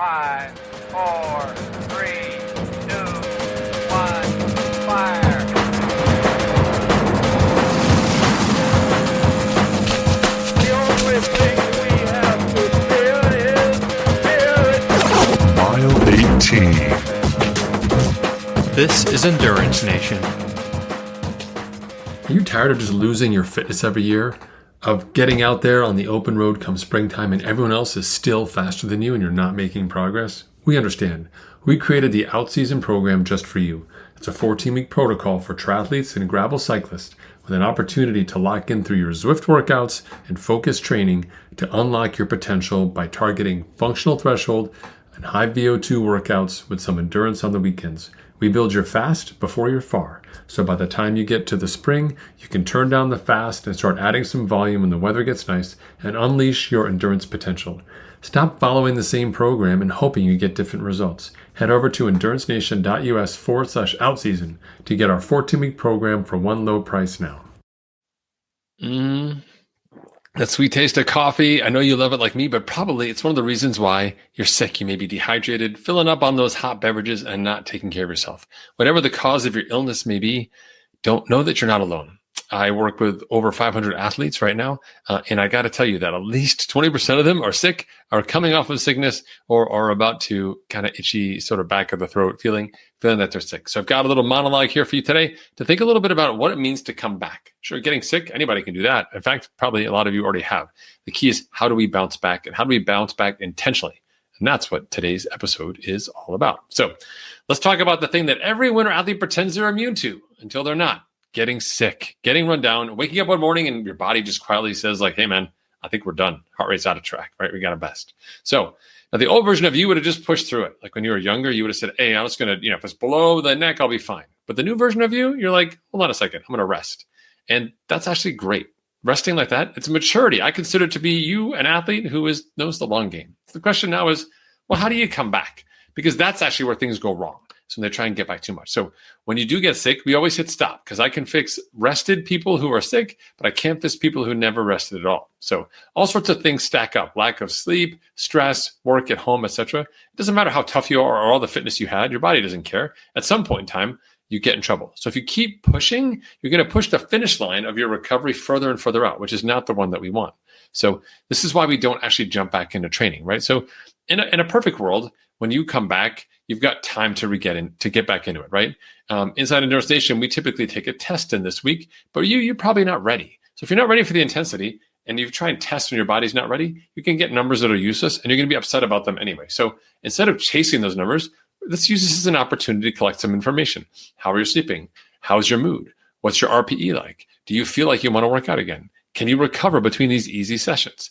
5, 4, 3, 2, 1, fire. The only thing we have to fear is fear. Mile 18. This is Endurance Nation. Are you tired of just losing your fitness every year? Of getting out there on the open road come springtime and everyone else is still faster than you and you're not making progress? We understand. We created the OutSeason program just for you. It's a 14-week protocol for triathletes and gravel cyclists with an opportunity to lock in through your Zwift workouts and focused training to unlock your potential by targeting functional threshold and high VO2 workouts with some endurance on the weekends. We build your fast before you're far. So by the time you get to the spring, you can turn down the fast and start adding some volume when the weather gets nice and unleash your endurance potential. Stop following the same program and hoping you get different results. Head over to endurancenation.us/outseason to get our 14-week program for one low price now. That sweet taste of coffee. I know you love it like me, but probably it's one of the reasons why you're sick. You may be dehydrated, filling up on those hot beverages and not taking care of yourself. Whatever the cause of your illness may be, don't know that you're not alone. I work with over 500 athletes right now, and I got to tell you that at least 20% of them are sick, are coming off of sickness, or are about to kind of itchy sort of back of the throat feeling that they're sick. So I've got a little monologue here for you today to think a little bit about what it means to come back. Sure, getting sick, anybody can do that. In fact, probably a lot of you already have. The key is how do we bounce back, and how do we bounce back intentionally? And that's what today's episode is all about. So let's talk about the thing that every winter athlete pretends they're immune to until they're not. Getting sick, getting run down, waking up one morning and your body just quietly says like, hey man, I think we're done. Heart rate's out of track, right? We got a best. So now the old version of you would have just pushed through it. Like when you were younger, you would have said, hey, I'm just going to, if it's below the neck, I'll be fine. But the new version of you, you're like, hold on a second, I'm going to rest. And that's actually great. Resting like that, it's a maturity. I consider it to be you, an athlete who knows the long game. So the question now is, well, how do you come back? Because that's actually where things go wrong. So they try and get back too much. So when you do get sick, we always hit stop because I can fix rested people who are sick, but I can't fix people who never rested at all. So all sorts of things stack up: lack of sleep, stress, work at home, etc. It doesn't matter how tough you are or all the fitness you had. Your body doesn't care. At some point in time, you get in trouble. So if you keep pushing, you're going to push the finish line of your recovery further and further out, which is not the one that we want. So this is why we don't actually jump back into training, right? So in a perfect world, when you come back, you've got time to get back into it, right? Inside Endurance Nation, we typically take a test in this week, but you're probably not ready. So if you're not ready for the intensity and you try and test when your body's not ready, you can get numbers that are useless and you're going to be upset about them anyway. So instead of chasing those numbers, let's use this as an opportunity to collect some information. How are you sleeping? How's your mood? What's your RPE like? Do you feel like you want to work out again? Can you recover between these easy sessions?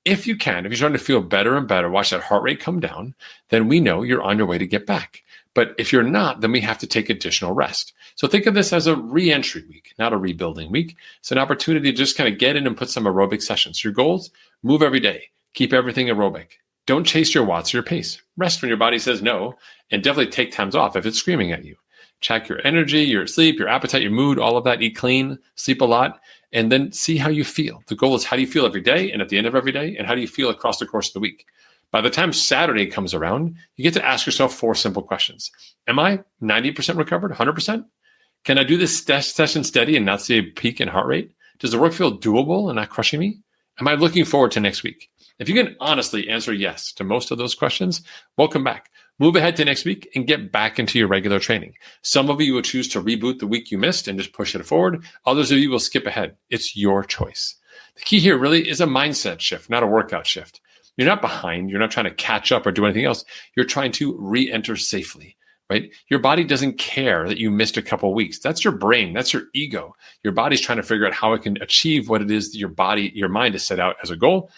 If you can, if you're starting to feel better and better, watch that heart rate come down, then we know you're on your way to get back. But if you're not, then we have to take additional rest. So think of this as a re-entry week, not a rebuilding week. It's an opportunity to just kind of get in and put some aerobic sessions. Your goals: move every day, keep everything aerobic. Don't chase your watts or your pace. Rest when your body says no, and definitely take times off if it's screaming at you. Check your energy, your sleep, your appetite, your mood, all of that. Eat clean, sleep a lot, and then see how you feel. The goal is how do you feel every day and at the end of every day, and how do you feel across the course of the week? By the time Saturday comes around, you get to ask yourself 4 simple questions. Am I 90% recovered, 100%? Can I do this session steady and not see a peak in heart rate? Does the work feel doable and not crushing me? Am I looking forward to next week? If you can honestly answer yes to most of those questions, welcome back. Move ahead to next week and get back into your regular training. Some of you will choose to reboot the week you missed and just push it forward. Others of you will skip ahead. It's your choice. The key here really is a mindset shift, not a workout shift. You're not behind. You're not trying to catch up or do anything else. You're trying to re-enter safely, right? Your body doesn't care that you missed a couple of weeks. That's your brain. That's your ego. Your body's trying to figure out how it can achieve what it is that your mind has set out as a goal.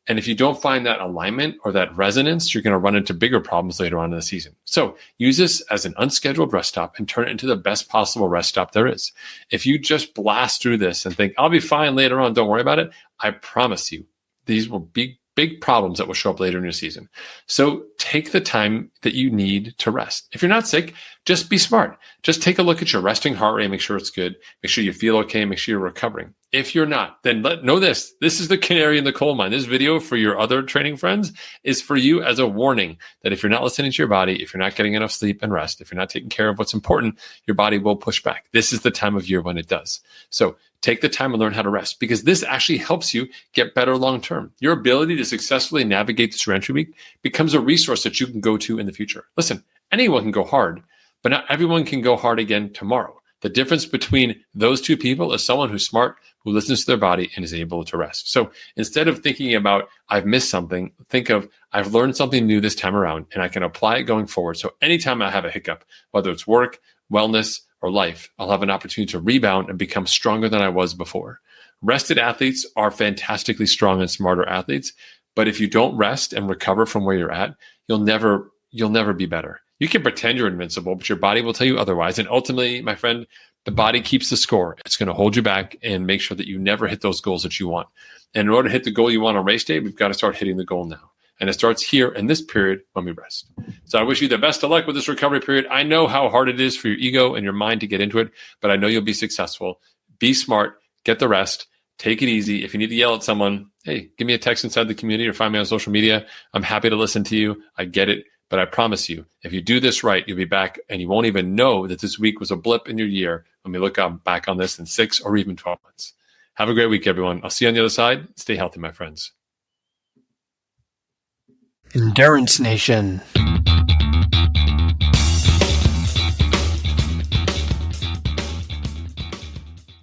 And if you don't find that alignment or that resonance, you're going to run into bigger problems later on in the season. So use this as an unscheduled rest stop and turn it into the best possible rest stop there is. If you just blast through this and think, I'll be fine later on, don't worry about it, I promise you, these will be big problems that will show up later in your season. So take the time that you need to rest. If you're not sick, just be smart. Just take a look at your resting heart rate, make sure it's good, make sure you feel okay, make sure you're recovering. If you're not, then know this. This is the canary in the coal mine. This video for your other training friends is for you as a warning that if you're not listening to your body, if you're not getting enough sleep and rest, if you're not taking care of what's important, your body will push back. This is the time of year when it does. So take the time and learn how to rest, because this actually helps you get better long-term. Your ability to successfully navigate this reentry week becomes a resource that you can go to in the future. Listen, anyone can go hard, but not everyone can go hard again tomorrow. The difference between those two people is someone who's smart, who listens to their body and is able to rest. So instead of thinking about, I've missed something, think of, I've learned something new this time around and I can apply it going forward. So anytime I have a hiccup, whether it's work, wellness, or life, I'll have an opportunity to rebound and become stronger than I was before. Rested athletes are fantastically strong and smarter athletes, but if you don't rest and recover from where you're at, you'll never be better. You can pretend you're invincible, but your body will tell you otherwise. And ultimately, my friend, the body keeps the score. It's going to hold you back and make sure that you never hit those goals that you want. And in order to hit the goal you want on race day, we've got to start hitting the goal now. And it starts here in this period when we rest. So I wish you the best of luck with this recovery period. I know how hard it is for your ego and your mind to get into it, but I know you'll be successful. Be smart, get the rest, take it easy. If you need to yell at someone, hey, give me a text inside the community or find me on social media. I'm happy to listen to you. I get it. But I promise you, if you do this right, you'll be back and you won't even know that this week was a blip in your year when we look back on this in 6 or even 12 months. Have a great week, everyone. I'll see you on the other side. Stay healthy, my friends. Endurance Nation.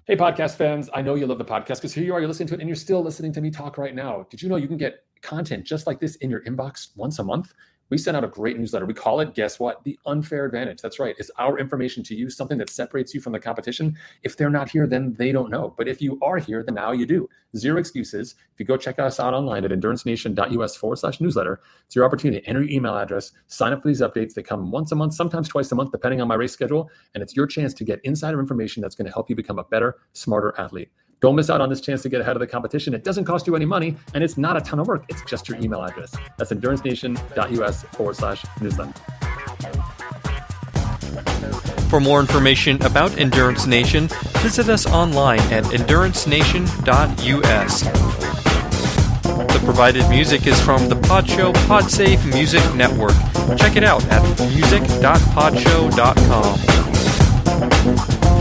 Hey, podcast fans. I know you love the podcast because here you are, you're listening to it and you're still listening to me talk right now. Did you know you can get content just like this in your inbox once a month? We send out a great newsletter. We call it, guess what? The Unfair Advantage. That's right. It's our information to you, something that separates you from the competition. If they're not here, then they don't know. But if you are here, then now you do. Zero excuses. If you go check us out online at endurancenation.us/newsletter, it's your opportunity to enter your email address, sign up for these updates. They come once a month, sometimes twice a month, depending on my race schedule. And it's your chance to get insider information that's going to help you become a better, smarter athlete. Don't miss out on this chance to get ahead of the competition. It doesn't cost you any money, and it's not a ton of work. It's just your email address. That's endurancenation.us/newsletter. For more information about Endurance Nation, visit us online at endurancenation.us. The provided music is from the Podshow Podsafe Music Network. Check it out at music.podshow.com.